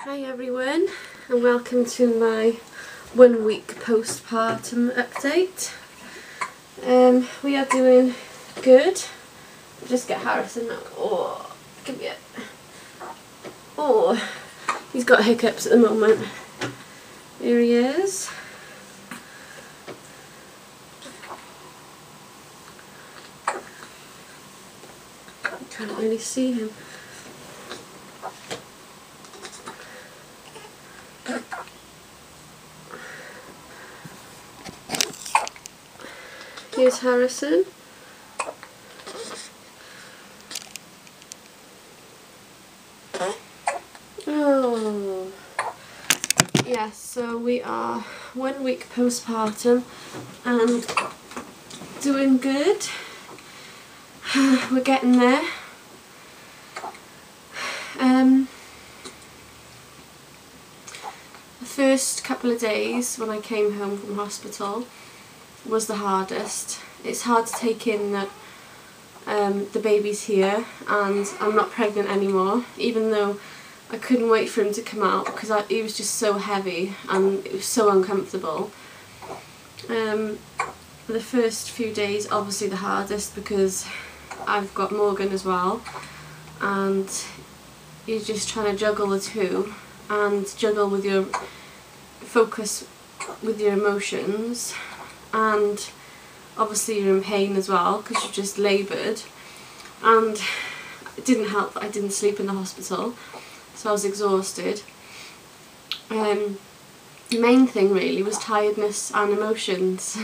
Hi everyone, and welcome to my 1 week postpartum update. We are doing good. I'll just get Harrison now. Oh, give me it. Oh, he's got hiccups at the moment. Here he is. I can't really see him. Here's Harrison. Oh, yes, so we are 1 week postpartum and doing good. We're getting there. The first couple of days when I came home from hospital was the hardest. It's hard to take in that the baby's here and I'm not pregnant anymore, even though I couldn't wait for him to come out because he was just so heavy and it was so uncomfortable. The first few days obviously the hardest because I've got Morgan as well, and you're just trying to juggle the two and juggle with your focus with your emotions, and obviously you're in pain as well because you've just laboured, and it didn't help that I didn't sleep in the hospital, so I was exhausted. The main thing really was tiredness and emotions.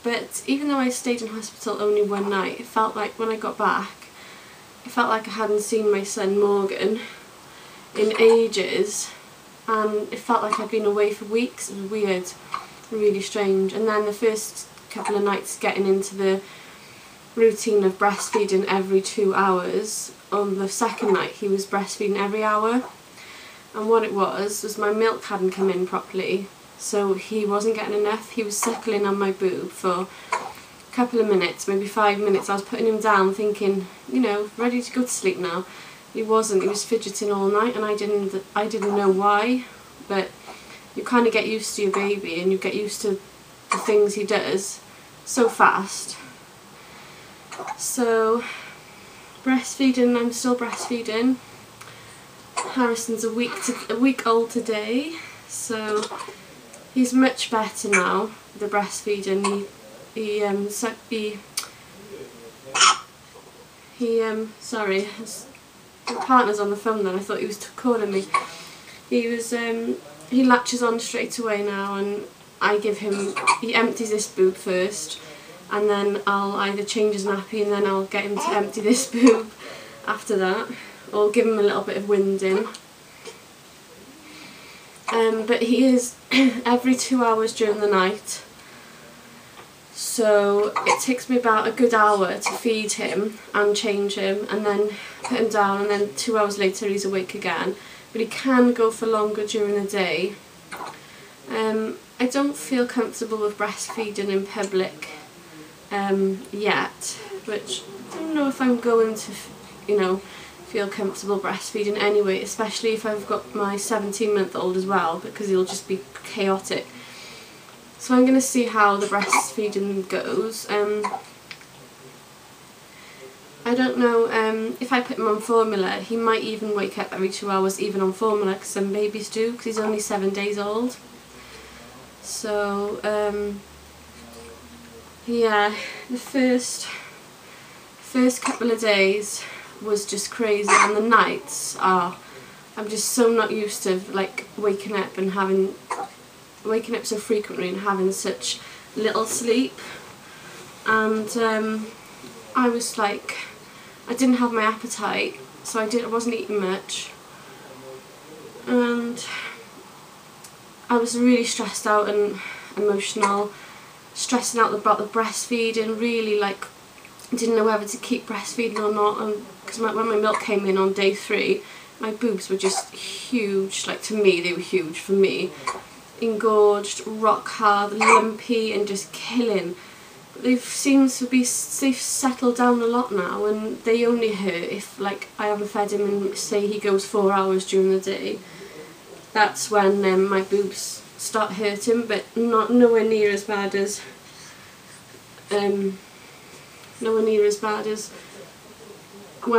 But even though I stayed in hospital only one night, it felt like when I got back, it felt like I hadn't seen my son Morgan in ages, and it felt like I'd been away for weeks. It was weird, really strange. And then the first couple of nights getting into the routine of breastfeeding every 2 hours, on the second night he was breastfeeding every hour, and what it was my milk hadn't come in properly, so he wasn't getting enough. He was suckling on my boob for a couple of minutes, maybe 5 minutes. I was putting him down thinking, you know, ready to go to sleep now. He wasn't. He was fidgeting all night and I didn't know why, but you kind of get used to your baby and you get used to the things he does so fast. So breastfeeding, I'm still breastfeeding. Harrison's a week old today, so he's much better now. The breastfeeding, sorry, my partner's on the phone then, I thought he was calling me. He latches on straight away now, and I give him, he empties this boob first, and then I'll either change his nappy and then I'll get him to empty this boob after that, or give him a little bit of winding. But he is every 2 hours during the night, so it takes me about a good hour to feed him and change him and then put him down, and then 2 hours later he's awake again. But he can go for longer during the day. I don't feel comfortable with breastfeeding in public yet, which I don't know if I'm going to, you know, feel comfortable breastfeeding anyway, especially if I've got my 17-month-old as well, because he'll just be chaotic. So I'm going to see how the breastfeeding goes. I don't know, if I put him on formula, he might even wake up every 2 hours even on formula, because some babies do, because he's only 7 days old. So yeah, the first couple of days was just crazy, and the nights are, I'm just so not used to like waking up so frequently and having such little sleep. And I was like, I didn't have my appetite, so I wasn't eating much, and I was really stressed out and emotional, stressing out about the breastfeeding, really like didn't know whether to keep breastfeeding or not, and because when my milk came in on day 3, my boobs were just huge. Like, to me they were huge, for me, engorged, rock hard, lumpy and just killing. they've settled down a lot now, and they only hurt if like I haven't fed him and say he goes 4 hours during the day. That's when my boobs start hurting, but nowhere near as bad as when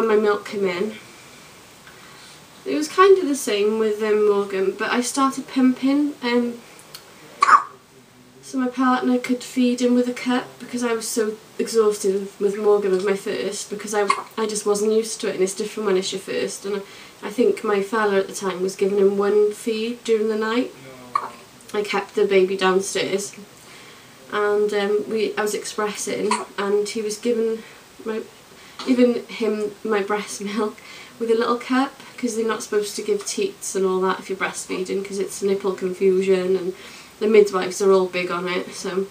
my milk came in. It was kind of the same with Morgan, but I started pumping, so my partner could feed him with a cup, because I was so exhausted with Morgan with my first, because I just wasn't used to it, and it's different when it's your first. And I think my fella at the time was giving him one feed during the night. I kept the baby downstairs, and I was expressing, and he was giving him my breast milk with a little cup, because they're not supposed to give teats and all that if you're breastfeeding, because it's nipple confusion, and the midwives are all big on it. So,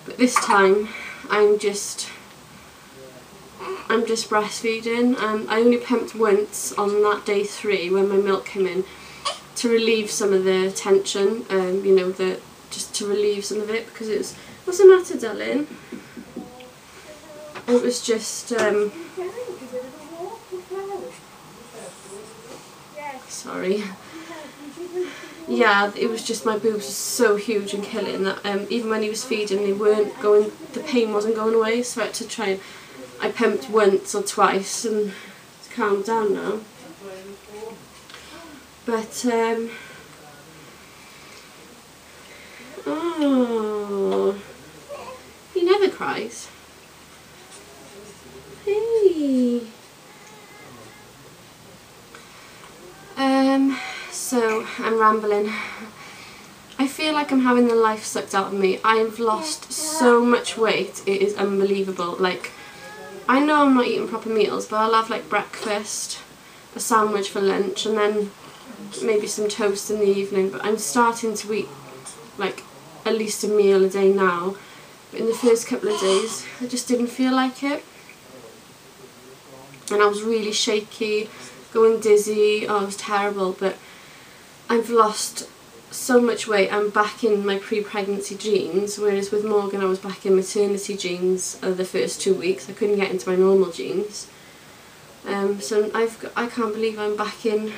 but this time I'm just breastfeeding, and I only pumped once on that day 3 when my milk came in, to relieve some of the tension, you know, just to relieve some of it, because it was, what's the matter, darling? It was just sorry. Yeah, it was just my boobs were so huge and killing that even when he was feeding, they weren't going, the pain wasn't going away, so I had to try and, I pumped once or twice, and it's calmed down now. But oh, he never cries. Hey. So I'm rambling. I feel like I'm having the life sucked out of me. I have lost so much weight, it is unbelievable. Like, I know I'm not eating proper meals, but I'll have like breakfast, a sandwich for lunch, and then maybe some toast in the evening. But I'm starting to eat like at least a meal a day now. But in the first couple of days, I just didn't feel like it. And I was really shaky, going dizzy. Oh, it was terrible. But I've lost so much weight. I'm back in my pre-pregnancy jeans, whereas with Morgan I was back in maternity jeans the first 2 weeks. I couldn't get into my normal jeans. So I can't believe I'm back in.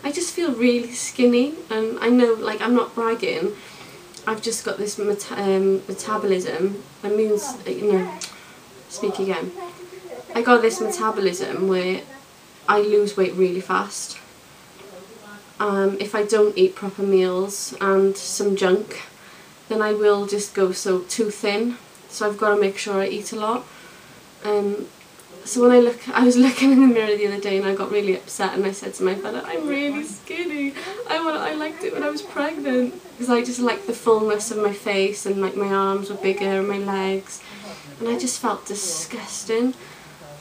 I just feel really skinny, and I know, like, I'm not bragging. I've just got this metabolism. That means, you know, speak again. I got this metabolism where I lose weight really fast. If I don't eat proper meals and some junk, then I will just go too thin. So I've got to make sure I eat a lot. So when I was looking in the mirror the other day, and I got really upset, and I said to my fella, I'm really skinny. I liked it when I was pregnant, because I just liked the fullness of my face, and like my arms were bigger and my legs, and I just felt disgusting.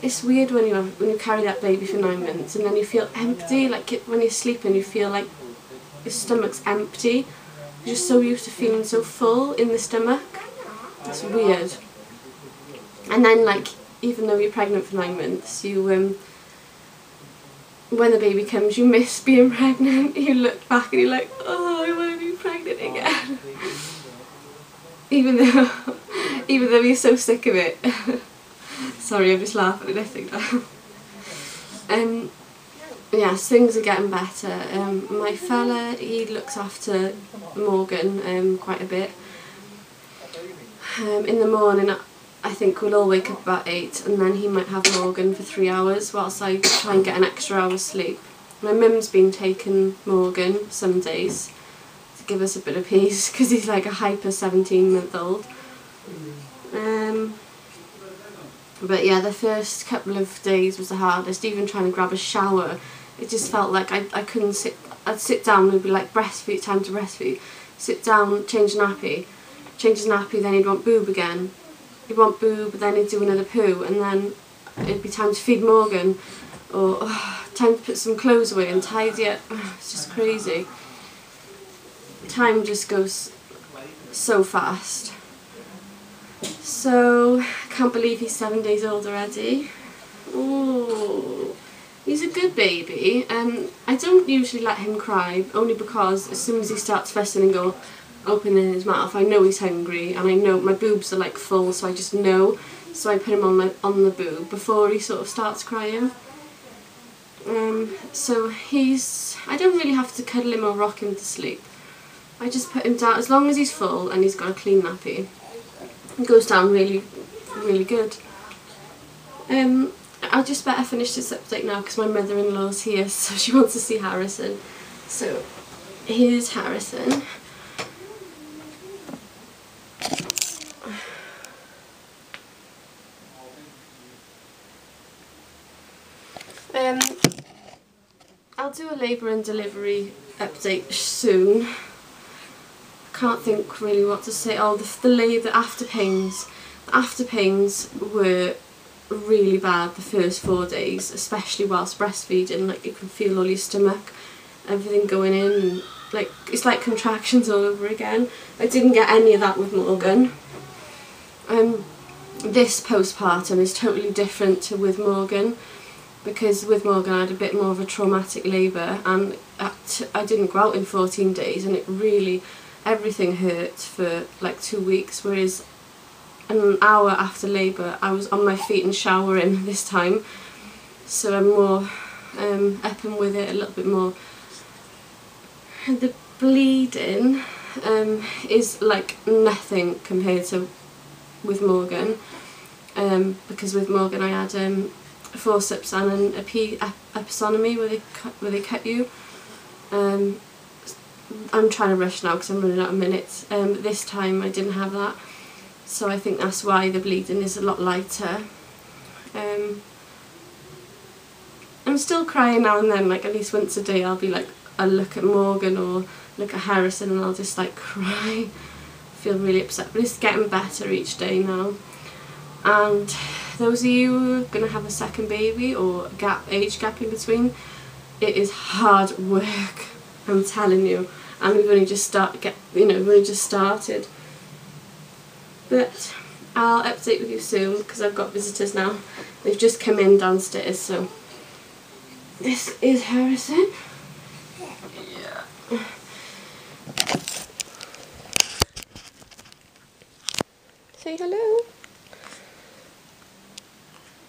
It's weird when you carry that baby for 9 months, and then you feel empty. Like when you're sleeping, you feel like your stomach's empty. You're just so used to feeling so full in the stomach. It's weird. And then, like, even though you're pregnant for 9 months, you when the baby comes, you miss being pregnant. You look back and you're like, oh, I want to be pregnant again. even though you're so sick of it. Sorry, I'm just laughing at anything now. Yes, things are getting better. My fella, he looks after Morgan quite a bit. In the morning, I think we'll all wake up about 8, and then he might have Morgan for 3 hours whilst I try and get an extra hour's sleep. My mum's been taking Morgan some days to give us a bit of peace, because he's like a hyper 17-month-old. But yeah, the first couple of days was the hardest. Even trying to grab a shower, it just felt like I couldn't sit. I'd sit down, and it'd be like breastfeed, time to breastfeed. Sit down, change nappy, then he'd want boob again. He'd want boob, then he'd do another poo, and then it'd be time to feed Morgan, or time to put some clothes away and tidy it. It's just crazy. Time just goes so fast. So, I can't believe he's 7 days old already. Oh, he's a good baby. I don't usually let him cry, only because as soon as he starts fussing and go, opening his mouth, I know he's hungry, and I know my boobs are like full, so I just know. So I put him on the boob before he sort of starts crying. So I don't really have to cuddle him or rock him to sleep. I just put him down, as long as he's full and he's got a clean nappy. It goes down really, really good. I'll just better finish this update now because my mother-in-law's here, so she wants to see Harrison. So here's Harrison. I'll do a labour and delivery update soon. Can't think really what to say. Oh, the after pains. The after pains were really bad the first 4 days, especially whilst breastfeeding. Like, you can feel all your stomach, everything going in, and like it's like contractions all over again. I didn't get any of that with Morgan. This postpartum is totally different to with Morgan, because with Morgan I had a bit more of a traumatic labour, and I didn't go out in 14 days, and it really, everything hurt for like 2 weeks, whereas an hour after labour I was on my feet and showering this time, so I'm more up and with it a little bit more. The bleeding is like nothing compared to with Morgan, because with Morgan I had forceps and an episiotomy where they cut you. I'm trying to rush now because I'm running out of minutes. This time I didn't have that, so I think that's why the bleeding is a lot lighter. I'm still crying now and then, like at least once a day I'll be like, I'll look at Morgan or look at Harrison and I'll just like cry, feel really upset, but it's getting better each day now. And those of you who are going to have a second baby or age gap in between, it is hard work, I'm telling you, and we've only just started. But I'll update with you soon because I've got visitors now. They've just come in downstairs, so this is Harrison. Yeah. Say hello.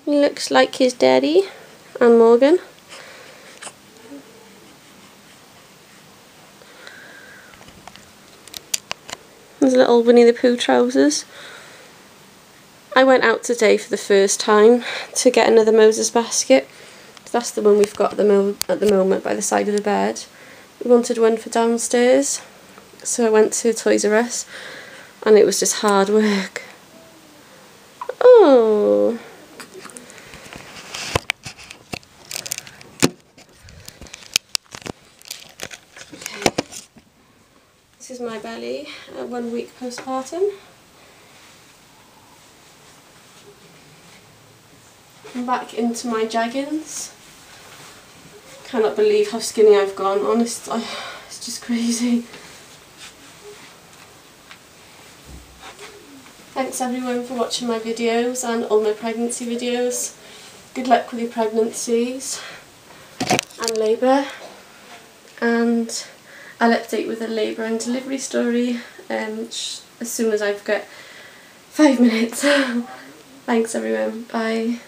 He looks like his daddy and Morgan. There's little Winnie the Pooh trousers. I went out today for the first time to get another Moses basket. That's the one we've got at the moment by the side of the bed. We wanted one for downstairs, so I went to Toys R Us, and it was just hard work. Oh. Okay. This is my belly at 1 week postpartum. I'm back into my jeggings. Cannot believe how skinny I've gone, honestly, it's just crazy. Thanks everyone for watching my videos and all my pregnancy videos. Good luck with your pregnancies and labour, and I'll update with a labour and delivery story as soon as I've got 5 minutes. Thanks everyone, bye.